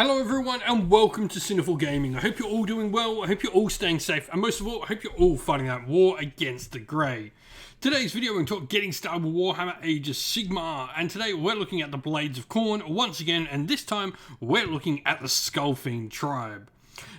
Hello everyone and welcome to Sinful Gaming. I hope you're all doing well, I hope you're all staying safe, and most of all, I hope you're all fighting that war against the Grey. Today's video we're going to talk getting started with Warhammer Age of Sigmar, and today we're looking at the Blades of Khorne once again, and this time we're looking at the Skullfiend tribe.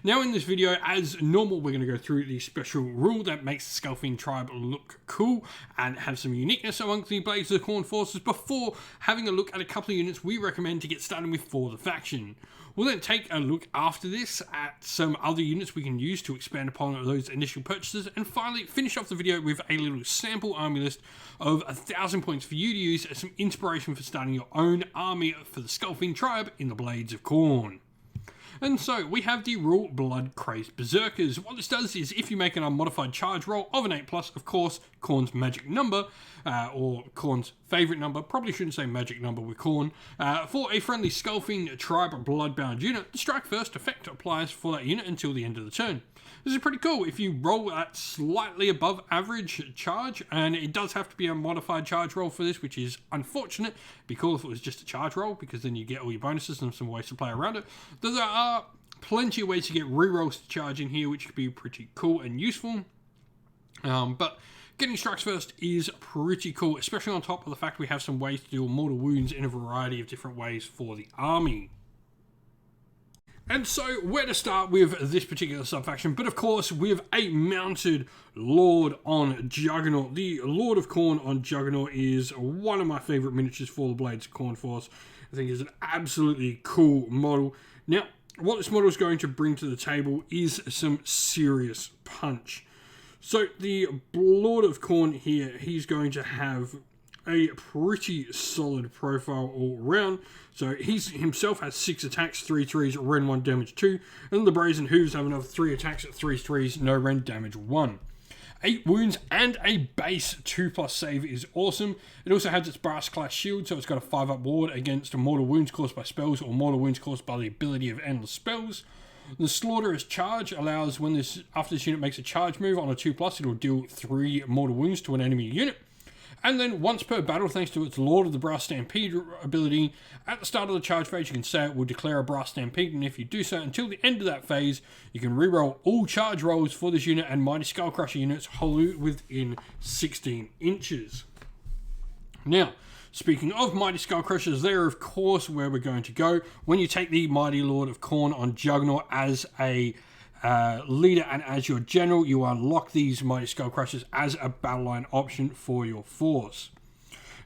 Now in this video, as normal, we're going to go through the special rule that makes the Skullfiend tribe look cool and have some uniqueness amongst the Blades of Khorne forces before having a look at a couple of units we recommend to get started with for the faction. We'll then take a look after this at some other units we can use to expand upon those initial purchases, and finally finish off the video with a little sample army list of 1,000 points for you to use as some inspiration for starting your own army for the Skullfiend tribe in the Blades of Khorne. And so, we have the rule Blood Crazed Berserkers. What this does is, if you make an unmodified charge roll of an 8+, of course, Khorne's magic number, or Khorne's favourite number, probably shouldn't say magic number with Khorne, for a friendly Skullfiend tribe bloodbound unit, the strike first effect applies for that unit until the end of the turn. This is pretty cool. If you roll at slightly above average charge, and it does have to be a modified charge roll for this, which is unfortunate. It'd be cool if it was just a charge roll, because then you get all your bonuses and some ways to play around it. Though there are plenty of ways to get rerolls to charge in here, which could be pretty cool and useful. But getting strikes first is pretty cool, especially on top of the fact we have some ways to deal mortal wounds in a variety of different ways for the army. And so, where to start with this particular subfaction, but of course with a mounted Lord on Juggernaut. The Lord of Khorne on Juggernaut is one of my favourite miniatures for the Blades of Khorne force. I think it's an absolutely cool model. Now, what this model is going to bring to the table is some serious punch. So, the Lord of Khorne here, he's going to have a pretty solid profile all round. So he himself has 6 attacks, 3 threes, Ren 1, damage 2, and the Brazen Hooves have another 3 attacks at 3 threes, no Ren, damage 1. 8 wounds and a base 2+ save is awesome. It also has its Brass Class Shield, so it's got a 5-up ward against mortal wounds caused by spells or mortal wounds caused by the ability of endless spells. The Slaughterous Charge allows after this unit makes a charge move on a 2+, it'll deal 3 mortal wounds to an enemy unit. And then once per battle, thanks to its Lord of the Brass Stampede ability, at the start of the charge phase you can say it will declare a Brass Stampede, and if you do so until the end of that phase, you can reroll all charge rolls for this unit and Mighty Skullcrusher units wholly within 16 inches. Now, speaking of Mighty Skullcrushers, they are of course where we're going to go when you take the Mighty Lord of Khorne on Juggernaut as a leader and as your general. You unlock these Mighty Skullcrushers as a battle line option for your force.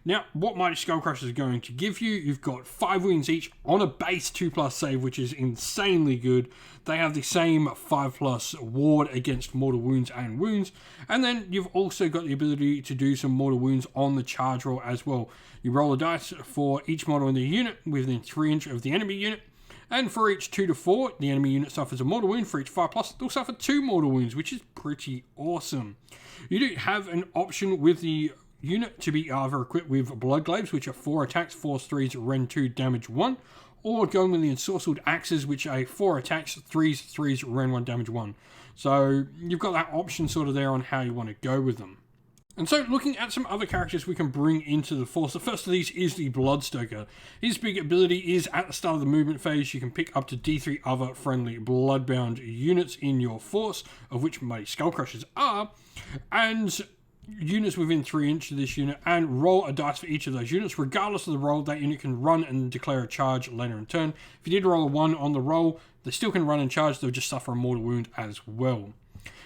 Now, what Mighty Skullcrushers is going to give you, you've got 5 wounds each on a base 2+ save, which is insanely good. They have the same 5+ ward against mortal wounds and wounds, and then you've also got the ability to do some mortal wounds on the charge roll as well. You roll a dice for each model in the unit within 3 inches of the enemy unit, and for each 2 to 4, the enemy unit suffers a mortal wound. For each 5+, they'll suffer 2 mortal wounds, which is pretty awesome. You do have an option with the unit to be either equipped with Blood Glaives, which are 4 attacks, 4 threes, Ren 2, damage 1, or going with the Ensorcelled Axes, which are 4 attacks, 3 threes, Ren 1, damage 1. So you've got that option sort of there on how you want to go with them. And so, looking at some other characters we can bring into the force, the first of these is the Bloodstoker. His big ability is, at the start of the movement phase, you can pick up to D3 other friendly bloodbound units in your force, of which Mighty Skullcrushers are, and units within 3 inches of this unit, and roll a dice for each of those units. Regardless of the roll, that unit can run and declare a charge later in turn. If you did roll a 1 on the roll, they still can run and charge, they'll just suffer a mortal wound as well.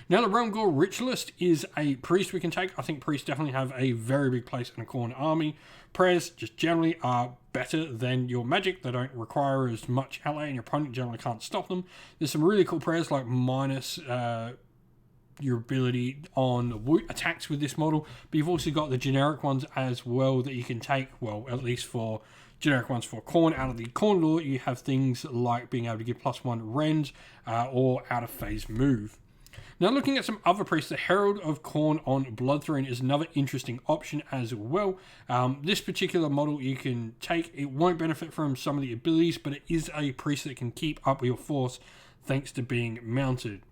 Now, the Realm Gore Ritualist is a priest we can take. I think priests definitely have a very big place in a Khorne army. Prayers just generally are better than your magic. They don't require as much outlay, and your opponent generally can't stop them. There's some really cool prayers like minus your ability on attacks with this model, but you've also got the generic ones as well that you can take, well, at least for generic ones for Khorne. Out of the Khorne lore, you have things like being able to give +1 rends or out of phase move. Now, looking at some other priests, the Herald of Khorne on Bloodthrone is another interesting option as well. This particular model you can take. It won't benefit from some of the abilities, but it is a priest that can keep up with your force thanks to being mounted.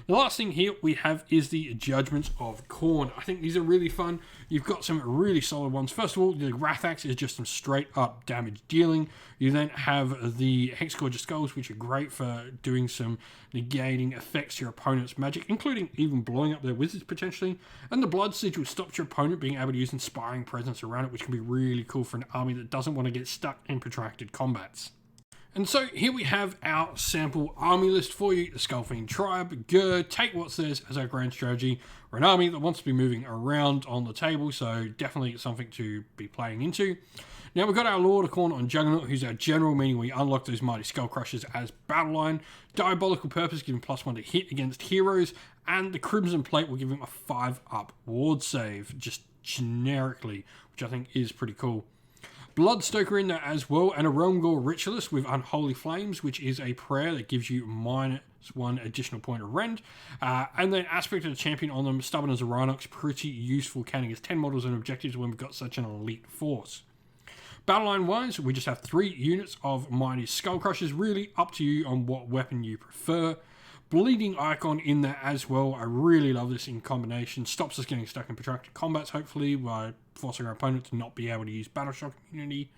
The last thing here we have is the Judgments of Khorne. I think these are really fun. You've got some really solid ones. First of all, the Wrath Axe is just some straight up damage dealing. You then have the Hexgorger Skulls, which are great for doing some negating effects to your opponent's magic, including even blowing up their wizards potentially. And the Blood Sigil stops your opponent being able to use Inspiring Presence around it, which can be really cool for an army that doesn't want to get stuck in protracted combats. And so here we have our sample army list for you. The Skullfiend Tribe, take what's theirs as our grand strategy. We're an army that wants to be moving around on the table, so definitely something to be playing into. Now we've got our Lord of Khorne on Juggernaut, who's our general, meaning we unlock those mighty Skull Crushers as battle line. Diabolical Purpose, give him +1 to hit against heroes. And the Crimson Plate will give him a 5-up ward save, just generically, which I think is pretty cool. Bloodstoker in there as well, and a Realmgore Ritualist with Unholy Flames, which is a prayer that gives you -1 additional point of rend. And then Aspect of the Champion on them, Stubborn as a Rhinox, pretty useful, counting as 10 models and objectives when we've got such an elite force. Battleline wise, we just have 3 units of Mighty Skull Crushers, really up to you on what weapon you prefer. Bleeding Icon in there as well. I really love this in combination. Stops us getting stuck in protracted combats, hopefully, by forcing our opponent to not be able to use Battle Shock immunity.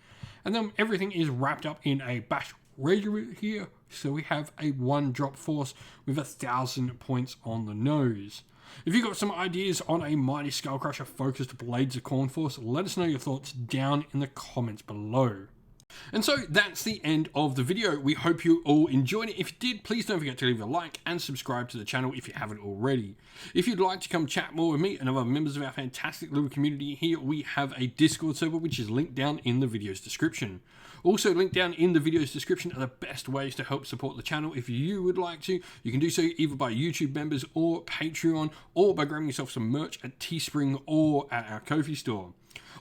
And then everything is wrapped up in a Bash Regiment here. So we have a 1-drop force with 1,000 points on the nose. If you've got some ideas on a Mighty Skullcrusher focused Blades of Khorne force, let us know your thoughts down in the comments below. And so that's the end of the video. We hope you all enjoyed it. If you did, please don't forget to leave a like and subscribe to the channel if you haven't already. If you'd like to come chat more with me and other members of our fantastic little community here, we have a Discord server which is linked down in the video's description. Also linked down in the video's description are the best ways to help support the channel. If you would like to, you can do so either by YouTube members or Patreon, or by grabbing yourself some merch at Teespring or at our Ko-fi store.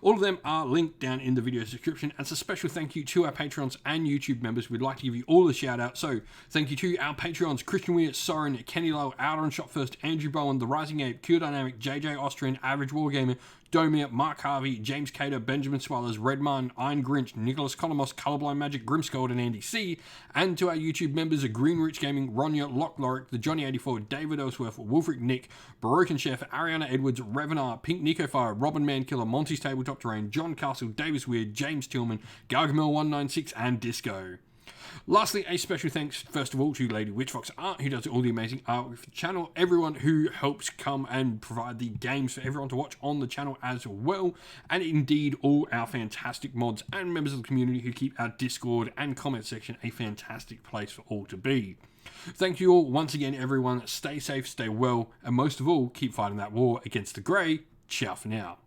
All of them are linked down in the video's description. As a special thank you to our Patreons and YouTube members, we'd like to give you all a shout out. So thank you to our Patreons, Christian Weir, Soren, Kenny Lowe, Outer and Shot First, Andrew Bowen, The Rising Ape, Q Dynamic, JJ Austrian, Average Wargamer, Domir, Mark Harvey, James Cater, Benjamin Swallers, Redman, Iron Grinch, Nicholas Colomos, Colorblind Magic, Grimscold, and Andy C. And to our YouTube members of Green Rich Gaming, Ronya, Lock Lorick, The Johnny84, David Ellsworth, Wolfric Nick, Baroque Chef, Ariana Edwards, Revenar, Pink Nico Fire, Robin Mankiller, Monty's Tabletop Terrain, John Castle, Davis Weird, James Tillman, Gargamel196, and Disco. Lastly, a special thanks, first of all, to Lady Witchfox Art, who does all the amazing art for the channel, everyone who helps come and provide the games for everyone to watch on the channel as well, and indeed all our fantastic mods and members of the community who keep our Discord and comment section a fantastic place for all to be. Thank you all once again, everyone. Stay safe, stay well, and most of all, keep fighting that war against the Grey. Ciao for now.